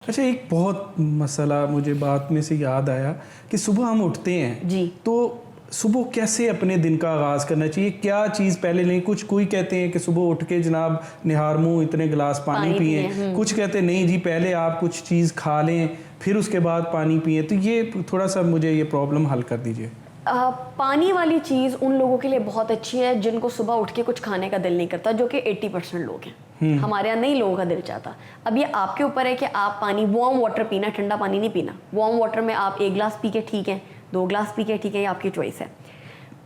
अच्छा, एक बहुत मसला मुझे बात में से याद आया कि सुबह हम उठते हैं जी, तो सुबह कैसे अपने दिन का आगाज़ करना चाहिए, क्या चीज़ पहले लें। कुछ कोई कहते हैं कि सुबह उठ के जनाब निहार मुँह इतने गिलास पानी पिएं, कुछ कहते हैं नहीं जी पहले आप कुछ चीज़ खा लें फिर उसके बाद पानी पिएं। तो ये थोड़ा सा मुझे ये प्रॉब्लम हल कर दीजिए। पानी वाली चीज़ उन लोगों के लिए बहुत अच्छी है जिनको सुबह उठ के कुछ खाने का दिल नहीं करता, जो कि 80% लोग हैं। हमारे यहाँ नहीं लोगों का दिल चाहता। अब ये आपके ऊपर है कि आप पानी वार्म वाटर पीना, ठंडा पानी नहीं पीना। वार्म वाटर में आप 1 गिलास पी के ठीक है, 2 गिलास पी के ठीक है, ये आपकी चॉइस है।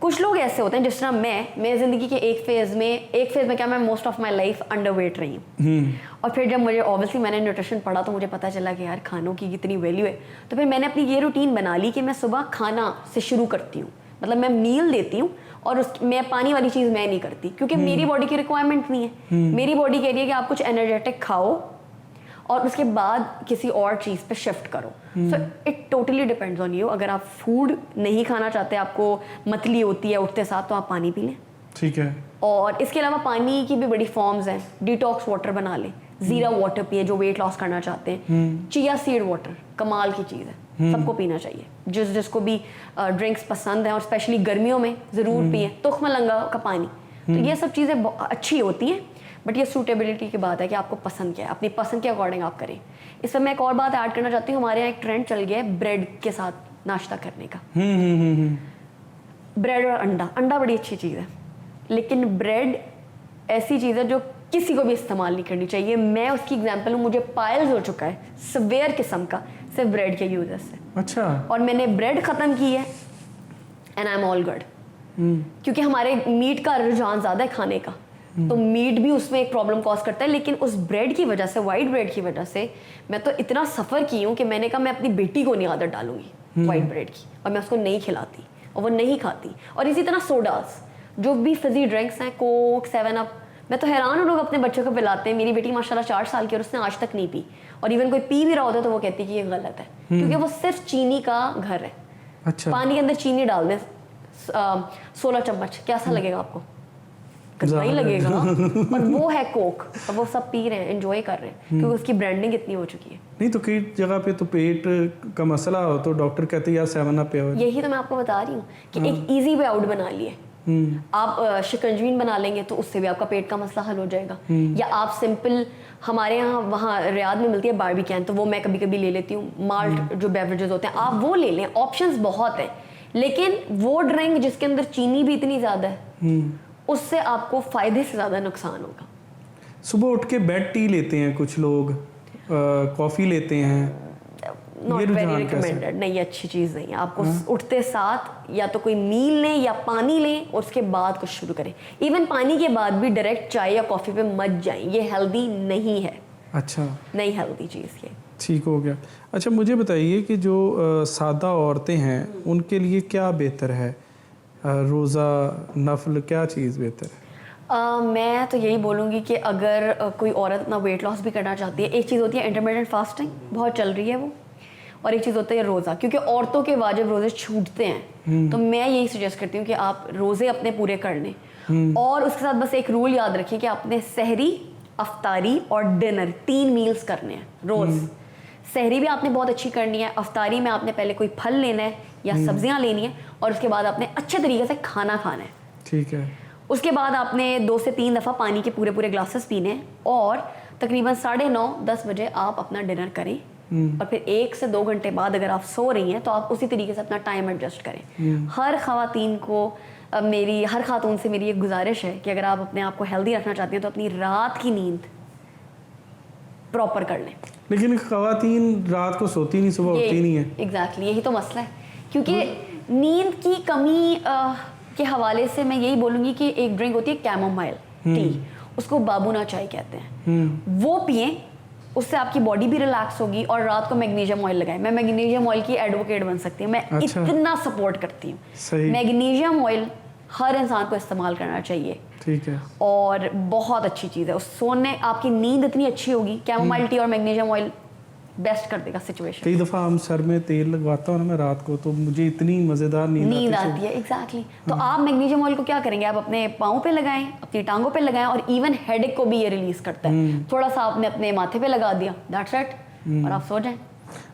कुछ लोग ऐसे होते हैं जिस तरह मैं ज़िंदगी के एक फेज़ में क्या, मैं most of my life underweight रही हूँ। और फिर जब मुझे ऑब्वियसली मैंने न्यूट्रिशन पढ़ा तो मुझे पता चला कि यार खानों की कितनी वैल्यू है। तो फिर मैंने अपनी ये रूटीन बना ली कि मैं सुबह खाना से शुरू करती हूँ, मतलब मैं मील देती हूँ और मैं पानी वाली चीज़ मैं नहीं करती क्योंकि मेरी बॉडी की रिक्वायरमेंट नहीं है। मेरी बॉडी कह रही है कि आप कुछ एनर्जेटिक खाओ और उसके बाद किसी और चीज़ पे शिफ्ट करो। So it totally depends on you. अगर आप फूड नहीं खाना चाहते, आपको मतली होती है उठते साथ, तो आप पानी पी लें। ठीक है। और इसके अलावा पानी की भी बड़ी फॉर्म्स हैं। डिटॉक्स वाटर बना लें, जीरा वाटर पिए जो वेट लॉस करना चाहते हैं। चिया सीड वाटर कमाल की चीज़ है, सबको पीना चाहिए। जिसको भी ड्रिंक्स पसंद है और स्पेशली गर्मियों में ज़रूर पिए। तुखमलंगा का पानी, तो ये सब चीज़ें अच्छी होती हैं। बट ये सूटेबिलिटी की बात है कि आपको पसंद क्या है, अपनी पसंद के अकॉर्डिंग आप करें। इस पर मैं एक और बात ऐड करना चाहती हूँ। हमारे यहाँ एक ट्रेंड चल गया है ब्रेड के साथ नाश्ता करने का। ब्रेड और अंडा बड़ी अच्छी चीज़ है, लेकिन ब्रेड ऐसी चीज़ है जो किसी को भी इस्तेमाल नहीं करनी चाहिए। मैं उसकी एग्जांपल हूँ, मुझे पायल्स हो चुका है सवेयर किस्म का, सिर्फ ब्रेड के यूजर से। अच्छा। और मैंने ब्रेड ख़त्म की है and I am all good. क्योंकि हमारे मीट का रुझान ज़्यादा है खाने का, तो मीट भी उसमें एक प्रॉब्लम कॉज करता है। लेकिन उस ब्रेड की वजह से, वाइट ब्रेड की वजह से, मैं तो इतना सफ़र की हूँ कि मैंने कहा मैं अपनी बेटी को नहीं आदत डालूंगी वाइट ब्रेड की, और मैं उसको नहीं खिलाती और वो नहीं खाती। और इसी तरह सोडास, जो भी फिजी ड्रिंक्स हैं, कोक, 7 अप, मैं तो हैरान हूँ लोग अपने बच्चों को पिलाते हैं। मेरी बेटी माशाल्लाह 4 साल की और उसने आज तक नहीं पी। और इवन कोई पी भी रहा होता है तो वो कहती है कि ये गलत है, क्योंकि वो सिर्फ चीनी का घर है। अच्छा। पानी के अंदर चीनी डाल दें 16 चम्मच, कैसा लगेगा आपको? गंदा ही लगेगा। और वो है कोक, और वो सब पी रहे हैं, एंजॉय कर रहे हैं, क्योंकि उसकी ब्रांडिंग इतनी हो चुकी है। नहीं तो कई जगह पे तो पेट का मसला हो तो डॉक्टर कहते हैं यार 7 अप पियो। यही तो मैं आपको बता रही हूँ कि एक इजी वे आउट बना लिए। आप शिकंजवीन बना लेंगे तो उससे भी आपका पेट का मसला हल हो जाएगा। या आप सिंपल, हमारे यहाँ वहाँ रियाद में मिलती है बारबीकैन, तो वो मैं कभी कभी ले लेती हूँ। माल्ट जो बेवरेजेस होते हैं आप वो ले लें, ऑप्शंस बहुत है। लेकिन वो ड्रिंक जिसके अंदर चीनी भी इतनी ज़्यादा है, उससे आपको फ़ायदे से ज़्यादा नुकसान होगा। सुबह उठ के बेड टी लेते हैं कुछ लोग, कॉफ़ी लेते हैं, नॉट वेरी रिकमेंडेड। नहीं, अच्छी चीज़ नहीं है। आपको उठते साथ या तो कोई मील लें या पानी लें और उसके बाद कुछ शुरू करें। इवन पानी के बाद भी डायरेक्ट चाय या कॉफ़ी पे मत जाएं, ये हेल्दी नहीं है। अच्छा, नहीं हेल्दी चीज़ ये। ठीक हो गया। अच्छा, मुझे बताइए कि जो सादा औरतें हैं उनके लिए क्या बेहतर है, रोज़ा, नफल, क्या चीज़ बेहतर है? मैं तो यही बोलूँगी कि अगर कोई औरत अपना वेट लॉस भी करना चाहती है, एक चीज़ होती है इंटरमिटेंट फास्टिंग, बहुत चल रही है वो, और एक चीज़ होता है रोज़ा, क्योंकि औरतों के वाजिब रोज़े छूटते हैं। तो मैं यही सजेस्ट करती हूँ कि आप रोज़े अपने पूरे कर लें। और उसके साथ बस एक रूल याद रखिए कि आपने सहरी, अफ्तारी और डिनर 3 मील्स करने हैं रोज़। सहरी भी आपने बहुत अच्छी करनी है, अफ्तारी में आपने पहले कोई फल लेना है या सब्जियां लेनी है, और उसके बाद आपने अच्छे तरीके से खाना खाना है। ठीक है। उसके बाद आपने 2 से 3 दफ़ा पानी के पूरे पूरे ग्लासेस पीने हैं, और तकरीबन 9:30-10 बजे आप अपना डिनर करें। और फिर 1 से 2 घंटे बाद अगर आप सो रही हैं तो आप उसी तरीके से अपना टाइम एडजस्ट करें। हर ख़वातीन को हर खातून से मेरी एक गुजारिश है कि अगर आप अपने आप को हेल्दी रखना चाहती हैं तो अपनी रात की नींद प्रॉपर कर लें। लेकिन ख़वातीन रात को सोती नहीं, सुबह उठती नहीं है। एग्जैक्टली, यही तो मसला है। क्योंकि नींद की कमी के हवाले से मैं यही बोलूँगी कि एक ड्रिंक होती है कैमोमाइल टी, उसको बाबूना चाय कहते हैं, वो पिएं, उससे आपकी बॉडी भी रिलैक्स होगी। और रात को मैग्नीशियम ऑयल लगाएं। मैं मैग्नीशियम ऑयल की एडवोकेट बन सकती हूँ, मैं अच्छा। इतना सपोर्ट करती हूँ। मैग्नीशियम ऑयल हर इंसान को इस्तेमाल करना चाहिए। ठीक है। और बहुत अच्छी चीज़ है, उस सोने आपकी नींद इतनी अच्छी होगी। कैमोमाइल टी और मैग्नीशियम ऑयल बेस्ट कर देगा सिचुएशन। कई दफ़ा हम सर में तेल लगवाता हूँ ना मैं रात को, तो मुझे इतनी मज़ेदार नींद आती है। एग्जैक्टली। तो आप मैग्नीशियम ऑयल को क्या करेंगे, आप अपने पाँव पे लगाएं, अपनी टांगों पे लगाएं, और इवन हेडेक को भी ये रिलीज करता है। थोड़ा सा आपने अपने माथे पे लगा दिया, दैट्स इट, और आप सो जाएं।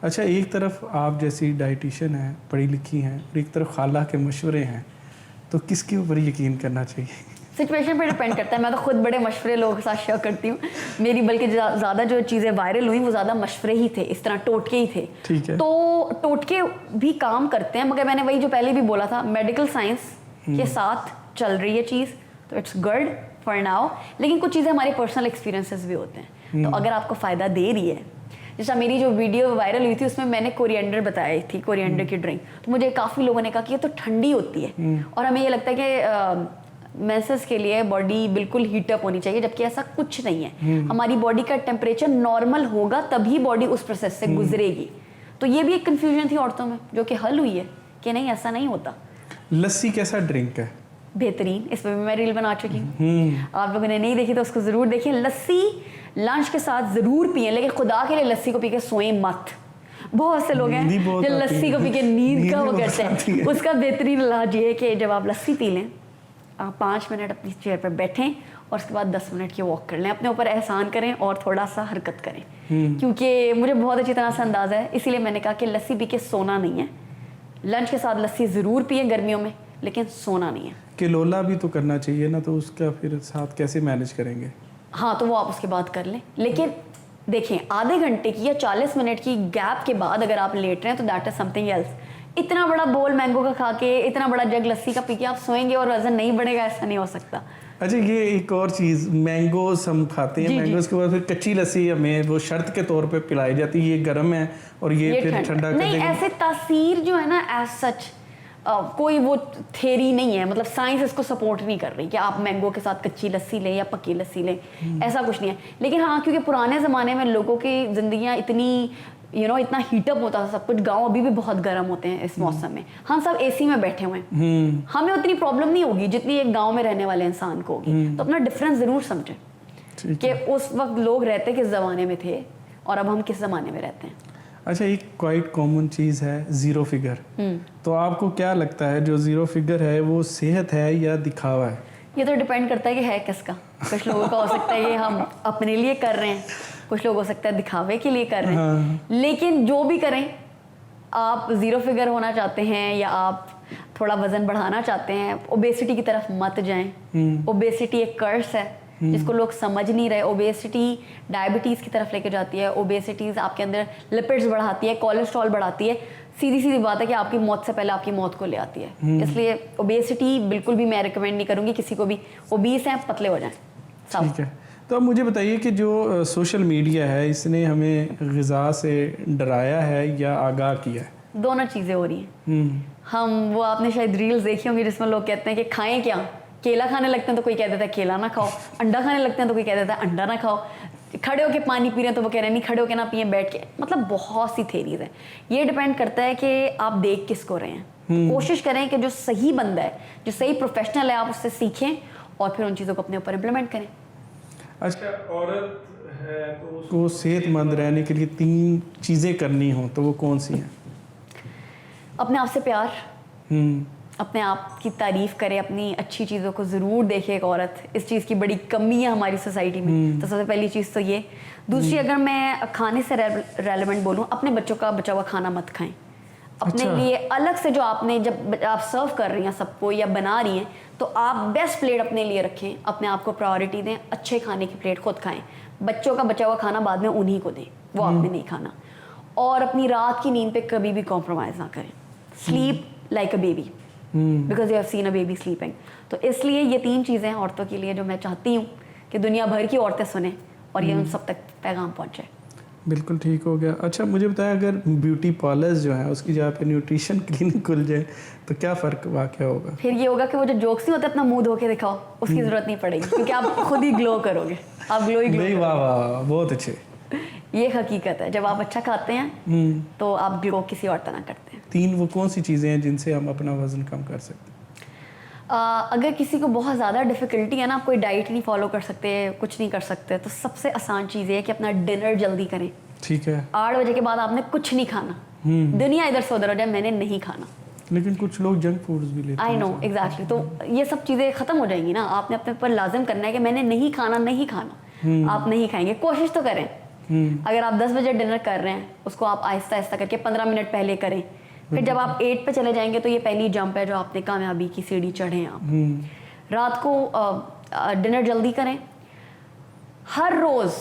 अच्छा, एक तरफ आप जैसी डाइटिशियन हैं, पढ़ी लिखी हैं, और एक तरफ खाला के मशवरे हैं, तो किसके ऊपर यकीन करना चाहिए? सिचुएशन पे डिपेंड करता है। मैं तो खुद बड़े मशवरे लोगों के साथ शेयर करती हूँ। मेरी बल्कि ज़्यादा जो चीज़ें वायरल हुई वो ज़्यादा मशवरे ही थे, इस तरह टोटके ही थे। ठीक है। तो टोटके भी काम करते हैं, मगर मैंने वही जो पहले भी बोला था, मेडिकल साइंस के साथ चल रही है चीज़, तो इट्स गुड फॉर नाउ। लेकिन कुछ चीज़ें हमारे पर्सनल एक्सपीरियंसेस भी होते हैं, तो अगर आपको फ़ायदा दे रही है, जैसा मेरी जो वीडियो वायरल हुई थी उसमें मैंने कोरिएंडर बताई थी, कोरिएंडर की ड्रिंक, तो मुझे काफ़ी लोगों ने कहा कि ये तो ठंडी होती है और हमें ये लगता है कि मेंसेस के लिए बॉडी बिल्कुल हीटअप होनी चाहिए, जबकि ऐसा कुछ नहीं है। हमारी बॉडी का टेम्परेचर नॉर्मल होगा तभी बॉडी उस प्रोसेस से गुजरेगी। तो ये भी एक कंफ्यूजन थी औरतों में, जो कि हल हुई है कि नहीं, ऐसा नहीं होता। लस्सी कैसा ड्रिंक है? बेहतरीन, इस पर भी मैं रील बना चुकी हूँ। आप लोगों ने नहीं देखी तो उसको ज़रूर देखिए। लस्सी लंच के साथ ज़रूर पिए, लेकिन खुदा के लिए लस्सी को पी के सोएं मत। बहुत से लोग हैं जो लस्सी को पी के नींद का वो करते हैं। उसका बेहतरीन इलाज ये है कि जब आप लस्सी पी लें, आप 5 मिनट अपनी चेयर पर बैठें और उसके बाद 10 मिनट की वॉक कर लें। अपने ऊपर एहसान करें और थोड़ा सा हरकत करें, क्योंकि मुझे बहुत अच्छी तरह से अंदाज़ा है, इसीलिए मैंने कहा कि लस्सी पी के सोना नहीं है। लंच के साथ लस्सी ज़रूर पिए गर्मियों में, लेकिन सोना नहीं है। किलोला भी तो करना चाहिए ना, तो उसका फिर साथ कैसे मैनेज करेंगे? हाँ, तो वो आप उसके बाद कर लें, लेकिन देखें आधे घंटे की या 40 मिनट की गैप के बाद अगर आप लेट रहे हैं तो दैट इज समथिंग एल्स। इतना बड़ा बोल मैंगो का खा के, इतना बड़ा जग लस्सी का पी के आप सोएंगे और वजन नहीं बढ़ेगा, ऐसा नहीं हो सकता। अच्छा, ये एक और चीज़, मैंगोस हम खाते हैं, मैंगोस के बाद फिर कच्ची लस्सी हमें वो शर्त के तौर पे पिलाई जाती है, ये गर्म है और ये फिर ठंडा कर नहीं, देगा। ऐसे तासीर जो है ना एज सच कोई वो थेरी नहीं है, मतलब साइंस इसको सपोर्ट नहीं कर रही कि आप मैंगो के साथ कच्ची लस्सी लें या पक्की लस्सी लें, ऐसा कुछ नहीं है। लेकिन हाँ, क्योंकि पुराने ज़माने में लोगों की ज़िंदगियाँ इतनी इतना हीटअप होता था सब कुछ, गांव अभी भी बहुत गर्म होते हैं इस मौसम में, हम सब एसी में बैठे हुए हैं, हमें उतनी प्रॉब्लम नहीं होगी जितनी एक गांव में रहने वाले इंसान को होगी। तो अपना डिफरेंस ज़रूर समझें कि उस वक्त लोग रहते किस ज़माने में थे और अब हम किस ज़माने में रहते हैं। अच्छा, एक क्वाइट कॉमन चीज़ है ज़ीरो फिगर, तो आपको क्या लगता है जो ज़ीरो फिगर है वो सेहत है या दिखावा है? ये तो डिपेंड करता है कि है किसका। कुछ लोगों का हो सकता है कि हम अपने लिए कर रहे हैं, कुछ लोग हो सकता है दिखावे के लिए कर रहे हैं। हाँ। लेकिन जो भी करें, आप ज़ीरो फिगर होना चाहते हैं या आप थोड़ा वज़न बढ़ाना चाहते हैं, ओबेसिटी की तरफ मत जाएं। ओबेसिटी एक कर्स है जिसको लोग समझ नहीं रहे। ओबेसिटी डायबिटीज़ की तरफ लेके जाती है। ओबेसिटीज़ आपके अंदर लिपिड्स बढ़ाती है, कोलेस्ट्रॉल बढ़ाती है। सीधी सीधी बात है कि आपकी मौत से पहले आपकी मौत को ले आती है। इसलिए ओबेसिटी बिल्कुल भी मैं रिकमेंड नहीं करूँगी किसी को भी। ओबीस हैं, पतले हो जाएं। ठीक है, तो अब मुझे बताइए कि जो सोशल मीडिया है इसने हमें ग़िज़ा से डराया है या आगाह किया है? दोनों चीज़ें हो रही हैं। हम वो आपने शायद रील्स देखी होंगी जिसमें लोग कहते हैं कि खाएं क्या, केला खाने लगते हैं तो कोई कह देता है केला ना खाओ, अंडा खाने लगते हैं तो कोई कह देता है अंडा ना खाओ, खड़े होके पानी पी रहे हैं तो वो कह रहे हैं नहीं खड़े होके ना पिए, बैठ के। मतलब बहुत सी थेरीज है। ये डिपेंड करता है कि आप देख किसको रहे हैं। तो कोशिश करें कि जो सही बंदा है, जो सही प्रोफेशनल है, आप उससे सीखें और फिर उन चीज़ों को अपने ऊपर इम्प्लीमेंट करें। अच्छा, औरत है तो उसको सेहतमंद रहने के लिए 3 चीज़ें करनी हो तो वो कौन सी हैं? अपने आप से प्यार, अपने आप की तारीफ करे, अपनी अच्छी चीज़ों को ज़रूर देखे। एक औरत, इस चीज़ की बड़ी कमी है हमारी सोसाइटी में, तो सबसे पहली चीज़ तो ये। दूसरी, अगर मैं खाने से रेलेवेंट बोलूँ, अपने बच्चों का बचा हुआ खाना मत खाएं। अपने लिए अलग से जो आपने, जब आप सर्व कर रही हैं सबको या बना रही हैं, तो आप बेस्ट प्लेट अपने लिए रखें, अपने आप को प्रायोरिटी दें, अच्छे खाने की प्लेट खुद खाएं। बच्चों का बचा हुआ खाना बाद में उन्हीं को दें, वो आपने नहीं खाना। और अपनी रात की नींद पे कभी भी कॉम्प्रोमाइज़ ना करें। Sleep like a baby, because you have seen a baby sleeping. तो इसलिए ये 3 चीज़ें औरतों के लिए जो मैं चाहती हूँ कि दुनिया भर की औरतें सुने और ये उन सब तक पैगाम पहुँचे। बिल्कुल ठीक हो गया। अच्छा, मुझे बताया, अगर ब्यूटी पार्लर्स जो हैं उसकी जगह पे न्यूट्रिशन क्लिनिक खुल जाए तो क्या फ़र्क वाक़या होगा? फिर ये होगा कि वो जो जोक्स नहीं होते अपना मुंह धो के दिखाओ, उसकी ज़रूरत नहीं पड़ेगी, क्योंकि आप खुद ही ग्लो करोगे। आप ग्लो ही ग्लो। नहीं, वाह वाह वाह, बहुत अच्छे। ये हकीकत है, जब आप अच्छा खाते हैं तो आप ग्लो किसी और तरह करते हैं। 3 वो कौन सी चीज़ें हैं जिनसे हम अपना वज़न कम कर सकते हैं? अगर किसी को बहुत ज़्यादा डिफ़िकल्टी है ना, आप कोई डाइट नहीं फॉलो कर सकते, कुछ नहीं कर सकते, तो सबसे आसान चीज़ ये है कि अपना डिनर जल्दी करें। ठीक है। 8 बजे के बाद आपने कुछ नहीं खाना। दुनिया इधर से उधर हो जाए, मैंने नहीं खाना। लेकिन कुछ लोग जंक फूड्स भी लेते हैं। I know, exactly. तो ये सब चीज़ें ख़त्म हो जाएंगी ना। आपने अपने पर लाजिम करना है कि मैंने नहीं खाना, नहीं खाना। आप नहीं खाएंगे, कोशिश तो करें अगर आप 10 बजे डिनर कर रहे हैं, उसको आप आहिस्ता आहिस्ता करके 15 मिनट पहले करें। फिर जब आप 8 पे चले जाएंगे तो ये पहली जंप है जो आपने कामयाबी की सीढ़ी चढ़े आप। रात को डिनर जल्दी करें, हर रोज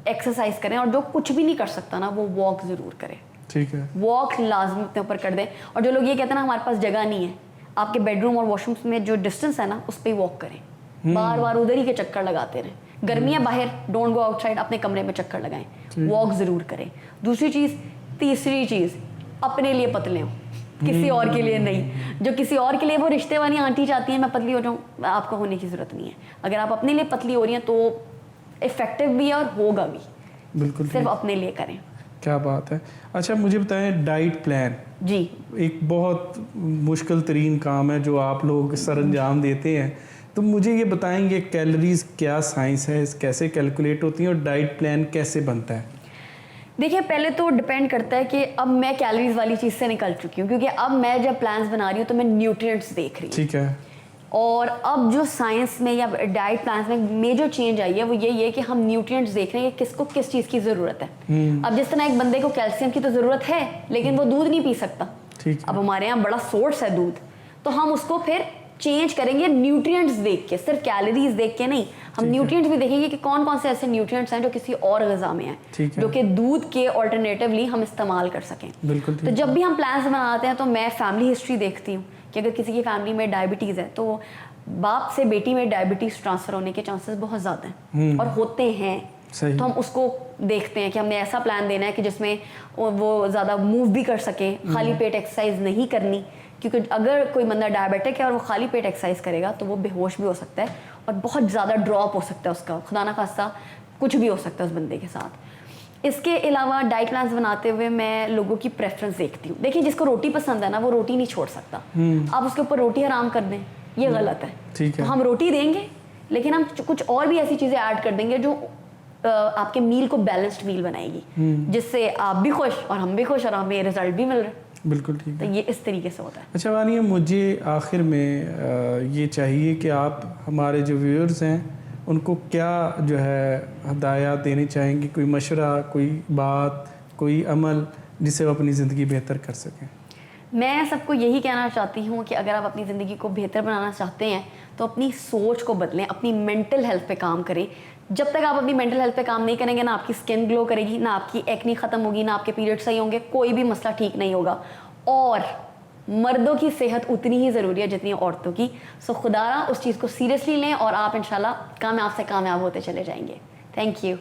एक्सरसाइज करें, और जो कुछ भी नहीं कर सकता ना वो वॉक ज़रूर करें। ठीक है, वॉक लाजमी अपने ऊपर कर दें। और जो लोग ये कहते हैं ना हमारे पास जगह नहीं है, आपके बेडरूम और वॉशरूम में जो डिस्टेंस है ना उस पर ही वॉक करें। बार बार उधर ही के चक्कर लगाते रहें। गर्मी है बाहर, डोंट गो आउटसाइड, अपने कमरे में चक्कर लगाएं, वॉक ज़रूर करें। दूसरी चीज़, तीसरी चीज़, अपने लिए पतले हो, किसी और के लिए नहीं। जो किसी और के लिए वो रिश्ते वाली आंटी चाहती है मैं पतली हो जाऊँ, आपको होने की ज़रूरत नहीं है। अगर आप अपने लिए पतली हो रही हैं तो इफेक्टिव भी है और होगा भी। बिल्कुल सिर्फ अपने लिए करें। क्या बात है। अच्छा मुझे बताएं, डाइट प्लान जी एक बहुत मुश्किल तरीन काम है जो आप लोग सरंजाम देते हैं, तो मुझे ये बताएंगे कैलोरीज क्या साइंस है, कैसे कैलकुलेट होती हैं और डाइट प्लान कैसे बनता है? देखिए, पहले तो डिपेंड करता है कि अब मैं कैलोरीज वाली चीज़ से निकल चुकी हूँ, क्योंकि अब मैं जब प्लान्स बना रही हूँ तो मैं न्यूट्रिएंट्स देख रही हूँ। ठीक है। और अब जो साइंस में या डाइट प्लान्स में मेजर चेंज आई है वो यही है कि हम न्यूट्रिएंट्स देख रहे हैं कि किसको किस चीज़ की ज़रूरत है। अब जिस तरह एक बंदे को कैल्शियम की तो ज़रूरत है, लेकिन वो दूध नहीं पी सकता। अब हमारे यहाँ बड़ा सोर्स है दूध, तो हम उसको फिर चेंज करेंगे न्यूट्रिएंट्स देख के, सिर्फ कैलोरीज देख के नहीं। हम न्यूट्रिएंट्स भी देखेंगे कि कौन कौन से ऐसे न्यूट्रिएंट्स हैं जो किसी और ग़िज़ा में हैं, जो कि दूध के ऑल्टरनेटिवली हम इस्तेमाल कर सकें। बिल्कुल। तो जब भी हम प्लान्स बनाते हैं तो मैं फैमिली हिस्ट्री देखती हूँ कि अगर किसी की फैमिली में डायबिटीज़ है तो बाप से बेटी में डायबिटीज़ ट्रांसफ़र होने के चांसेस बहुत ज़्यादा हैं और होते हैं। तो हम उसको देखते हैं कि हमने ऐसा प्लान देना है कि जिसमें वो ज़्यादा मूव भी कर सके, खाली पेट एक्सरसाइज नहीं करनी, क्योंकि अगर कोई बंदा डायबिटिक है और वो खाली पेट एक्सरसाइज करेगा तो वो बेहोश भी हो सकता है और बहुत ज़्यादा ड्रॉप हो सकता है उसका, खुदा ना खास्ता कुछ भी हो सकता है उस बंदे के साथ। इसके अलावा डाइट प्लान्स बनाते हुए मैं लोगों की प्रेफरेंस देखती हूँ। देखिए, जिसको रोटी पसंद है ना वो रोटी नहीं छोड़ सकता। आप उसके ऊपर रोटी हराम कर दें, ये गलत है। ठीक है। तो हम रोटी देंगे, लेकिन हम कुछ और भी ऐसी चीज़ें ऐड कर देंगे जो आपके मील को बैलेंस्ड मील बनाएगी, जिससे आप भी खुश और हम भी खुश और हमें रिजल्ट भी मिल रहे हैं। बिल्कुल ठीक है। तो ये इस तरीके से होता है। अच्छा वानिया, मुझे आखिर में ये चाहिए कि आप हमारे जो व्यूअर्स हैं उनको क्या जो है हदायत देनी चाहेंगी, कोई मशवरा, कोई बात, कोई अमल जिससे वो अपनी ज़िंदगी बेहतर कर सकें? मैं सबको यही कहना चाहती हूँ कि अगर आप अपनी ज़िंदगी को बेहतर बनाना चाहते हैं तो अपनी सोच को बदलें, अपनी मेंटल हेल्थ पे काम करें। जब तक आप अपनी मेंटल हेल्थ पे काम नहीं करेंगे ना आपकी स्किन ग्लो करेगी, ना आपकी एक्नी ख़त्म होगी, ना आपके पीरियड सही होंगे, कोई भी मसला ठीक नहीं होगा। और मर्दों की सेहत उतनी ही ज़रूरी है जितनी औरतों की। सो खुदारा उस चीज़ को सीरियसली लें और आप इंशाल्लाह कामयाब से कामयाब होते चले जाएंगे। Thank you.